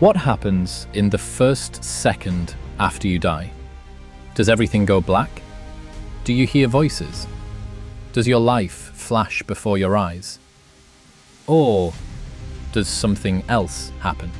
What happens in the first second after you die? Does everything go black? Do you hear voices? Does your life flash before your eyes? Or does something else happen?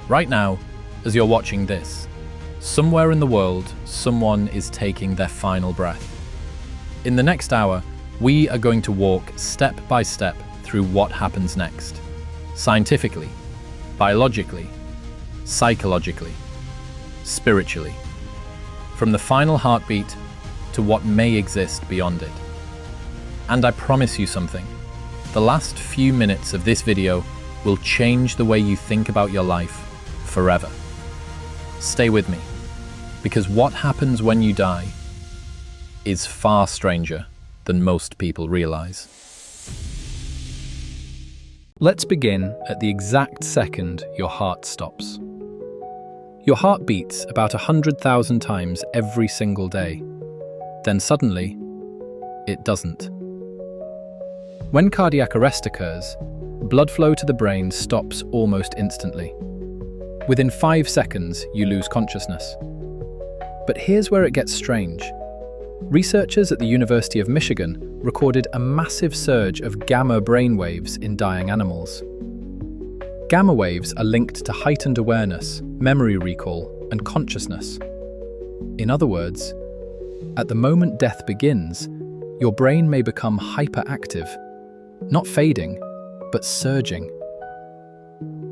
Right now, as you're watching this, somewhere in the world, someone is taking their final breath. In the next hour, we are going to walk step by step through what happens next. Scientifically, biologically, psychologically, spiritually. From the final heartbeat to what may exist beyond it. And I promise you something. The last few minutes of this video will change the way you think about your life forever. Stay with me, because what happens when you die is far stranger than most people realize. Let's begin at the exact second your heart stops. Your heart beats about 100,000 times every single day. Then suddenly, it doesn't. When cardiac arrest occurs, blood flow to the brain stops almost instantly. Within 5 seconds, you lose consciousness. But here's where it gets strange. Researchers at the University of Michigan recorded a massive surge of gamma brainwaves in dying animals. Gamma waves are linked to heightened awareness, memory recall, and consciousness. In other words, at the moment death begins, your brain may become hyperactive, not fading, but surging.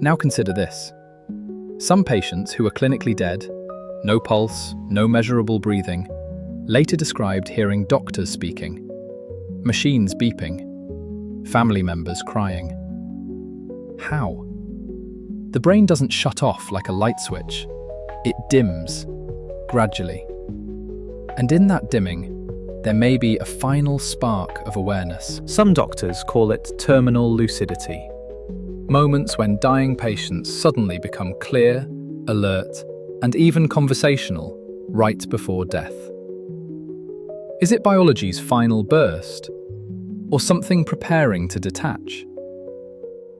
Now consider this. Some patients who are clinically dead, no pulse, no measurable breathing, later described hearing doctors speaking, machines beeping, family members crying. How? The brain doesn't shut off like a light switch. It dims, gradually. And in that dimming, there may be a final spark of awareness. Some doctors call it terminal lucidity. Moments when dying patients suddenly become clear, alert, and even conversational right before death. Is it biology's final burst, or something preparing to detach?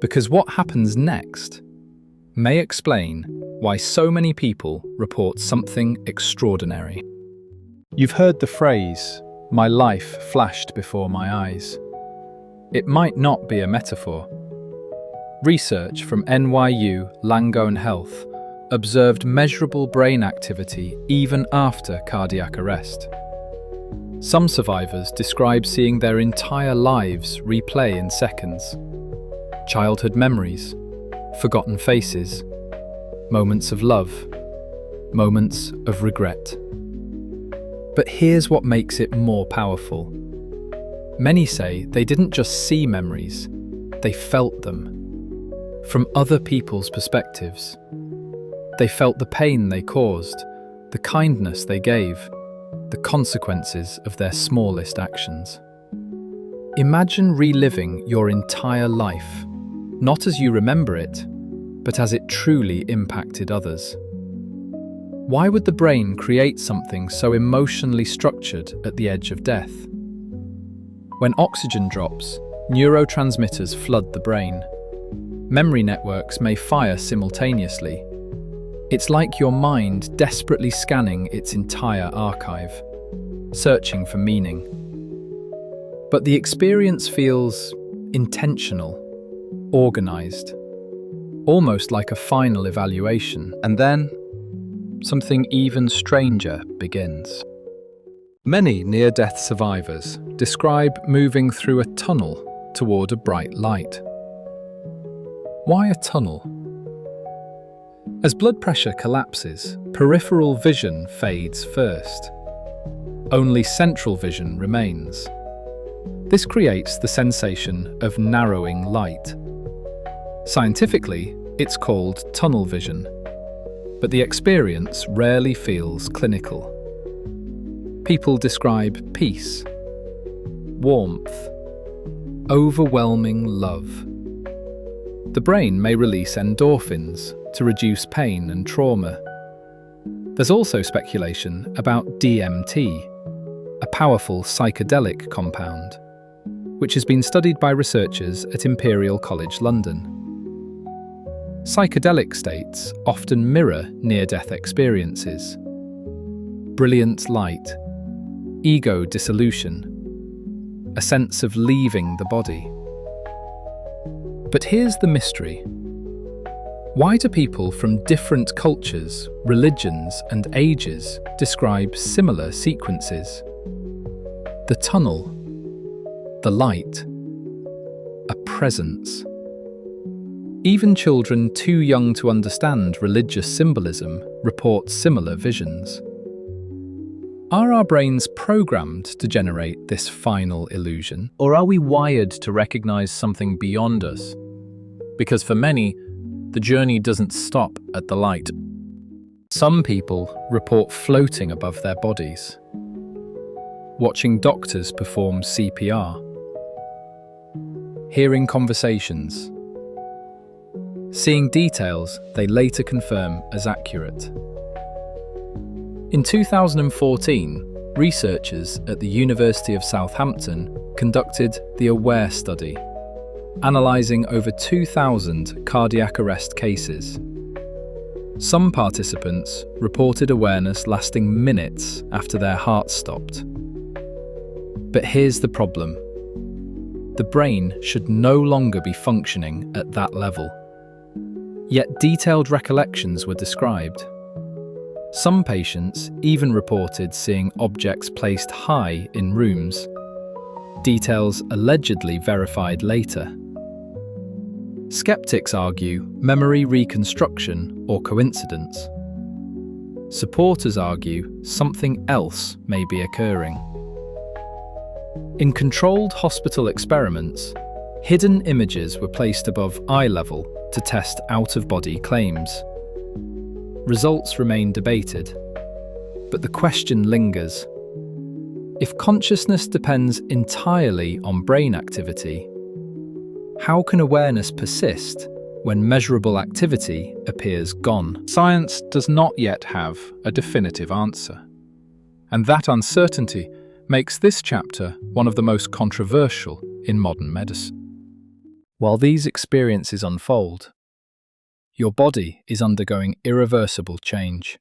Because what happens next may explain why so many people report something extraordinary. You've heard the phrase, "My life flashed before my eyes." It might not be a metaphor. Research from NYU Langone Health observed measurable brain activity even after cardiac arrest. Some survivors describe seeing their entire lives replay in seconds. Childhood memories, forgotten faces, moments of love, moments of regret. But here's what makes it more powerful. Many say they didn't just see memories, they felt them. From other people's perspectives. They felt the pain they caused, the kindness they gave, the consequences of their smallest actions. Imagine reliving your entire life, not as you remember it, but as it truly impacted others. Why would the brain create something so emotionally structured at the edge of death? When oxygen drops, neurotransmitters flood the brain. Memory networks may fire simultaneously. It's like your mind desperately scanning its entire archive, searching for meaning. But the experience feels intentional, organized, almost like a final evaluation. And then, something even stranger begins. Many near-death survivors describe moving through a tunnel toward a bright light. Why a tunnel? As blood pressure collapses, peripheral vision fades first. Only central vision remains. This creates the sensation of narrowing light. Scientifically, it's called tunnel vision, but the experience rarely feels clinical. People describe peace, warmth, overwhelming love. The brain may release endorphins to reduce pain and trauma. There's also speculation about DMT, a powerful psychedelic compound, which has been studied by researchers at Imperial College London. Psychedelic states often mirror near-death experiences. Brilliant light, ego dissolution, a sense of leaving the body. But here's the mystery. Why do people from different cultures, religions, and ages describe similar sequences? The tunnel, the light, a presence. Even children too young to understand religious symbolism report similar visions. Are our brains programmed to generate this final illusion? Or are we wired to recognize something beyond us? Because for many, the journey doesn't stop at the light. Some people report floating above their bodies, watching doctors perform CPR, hearing conversations, seeing details they later confirm as accurate. In 2014, researchers at the University of Southampton conducted the AWARE study, analysing over 2,000 cardiac arrest cases. Some participants reported awareness lasting minutes after their heart stopped. But here's the problem. The brain should no longer be functioning at that level. Yet detailed recollections were described. Some patients even reported seeing objects placed high in rooms, details allegedly verified later. Skeptics argue memory reconstruction or coincidence. Supporters argue something else may be occurring. In controlled hospital experiments, hidden images were placed above eye level to test out-of-body claims. Results remain debated, but the question lingers. If consciousness depends entirely on brain activity, how can awareness persist when measurable activity appears gone? Science does not yet have a definitive answer, and that uncertainty makes this chapter one of the most controversial in modern medicine. While these experiences unfold, your body is undergoing irreversible change.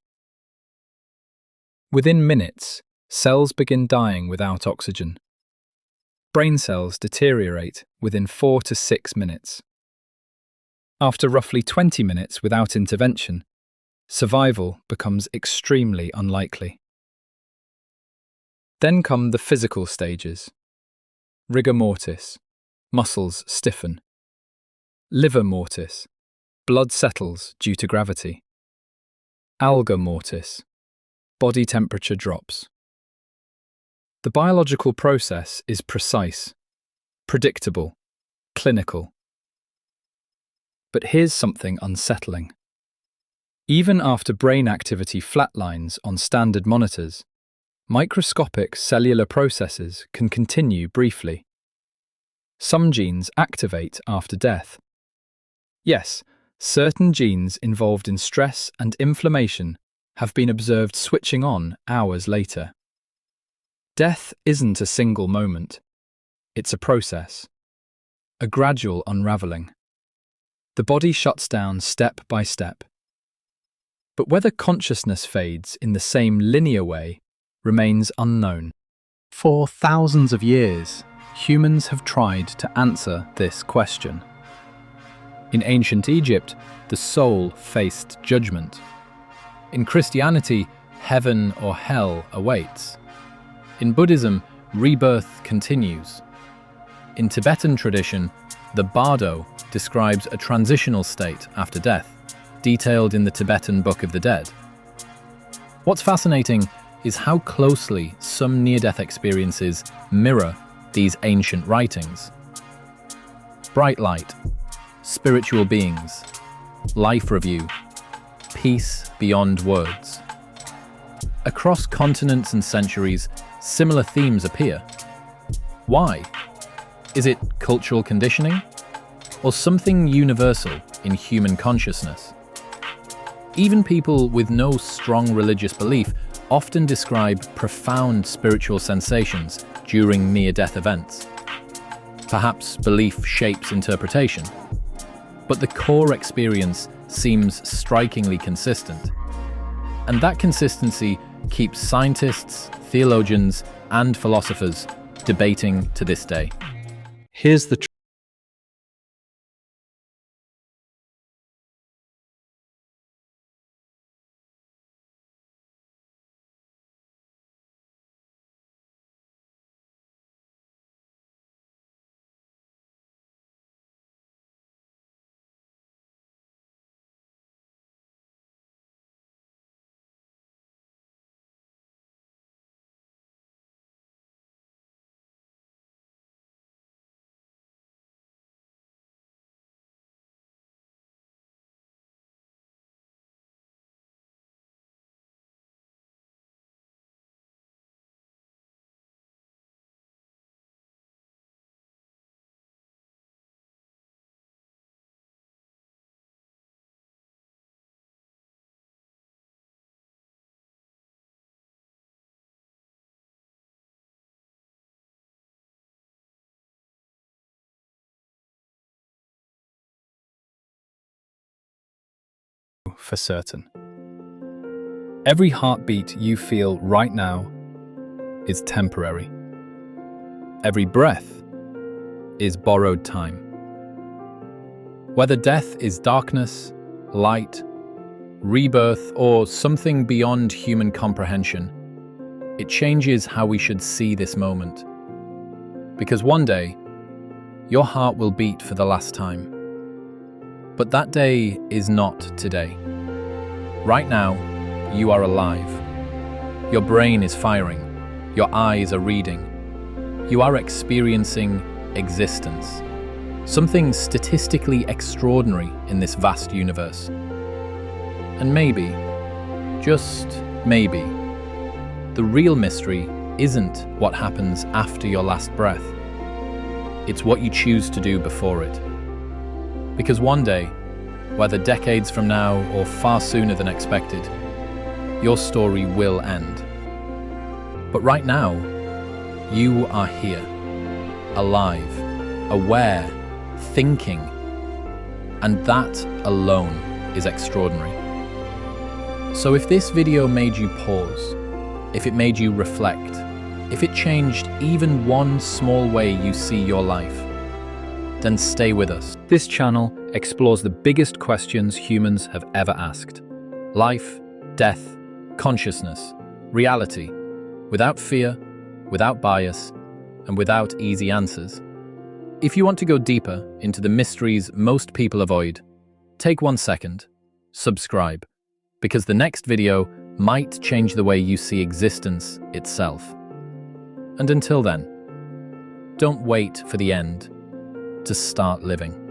Within minutes, cells begin dying without oxygen. Brain cells deteriorate within 4 to 6 minutes. After roughly 20 minutes without intervention, survival becomes extremely unlikely. Then come the physical stages. Rigor mortis, muscles stiffen. Livor mortis, blood settles due to gravity. Alga mortis, body temperature drops. The biological process is precise, predictable, clinical. But here's something unsettling. Even after brain activity flatlines on standard monitors, microscopic cellular processes can continue briefly. Some genes activate after death. Yes, certain genes involved in stress and inflammation have been observed switching on hours later. Death isn't a single moment. It's a process, a gradual unraveling. The body shuts down step by step. But whether consciousness fades in the same linear way remains unknown. For thousands of years, humans have tried to answer this question. In ancient Egypt, the soul faced judgment. In Christianity, heaven or hell awaits. In Buddhism, rebirth continues. In Tibetan tradition, the Bardo describes a transitional state after death, detailed in the Tibetan Book of the Dead. What's fascinating is how closely some near-death experiences mirror these ancient writings. Bright light, spiritual beings, life review, peace beyond words. Across continents and centuries, similar themes appear. Why? Is it cultural conditioning? Or something universal in human consciousness? Even people with no strong religious belief often describe profound spiritual sensations during near-death events. Perhaps belief shapes interpretation, but the core experience seems strikingly consistent. And that consistency keeps scientists, theologians, and philosophers debating to this day. Here's the for certain. Every heartbeat you feel right now is temporary. Every breath is borrowed time. Whether death is darkness, light, rebirth, or something beyond human comprehension, it changes how we should see this moment. Because one day, your heart will beat for the last time. But that day is not today. Right now, you are alive. Your brain is firing. Your eyes are reading. You are experiencing existence. Something statistically extraordinary in this vast universe. And maybe, just maybe, the real mystery isn't what happens after your last breath. It's what you choose to do before it. Because one day, whether decades from now or far sooner than expected, your story will end. But right now, you are here, alive, aware, thinking, and that alone is extraordinary. So if this video made you pause, if it made you reflect, if it changed even one small way you see your life, then stay with us. This channel explores the biggest questions humans have ever asked. Life, death, consciousness, reality, without fear, without bias, and without easy answers. If you want to go deeper into the mysteries most people avoid, take 1 second, subscribe, because the next video might change the way you see existence itself. And until then, don't wait for the end to start living.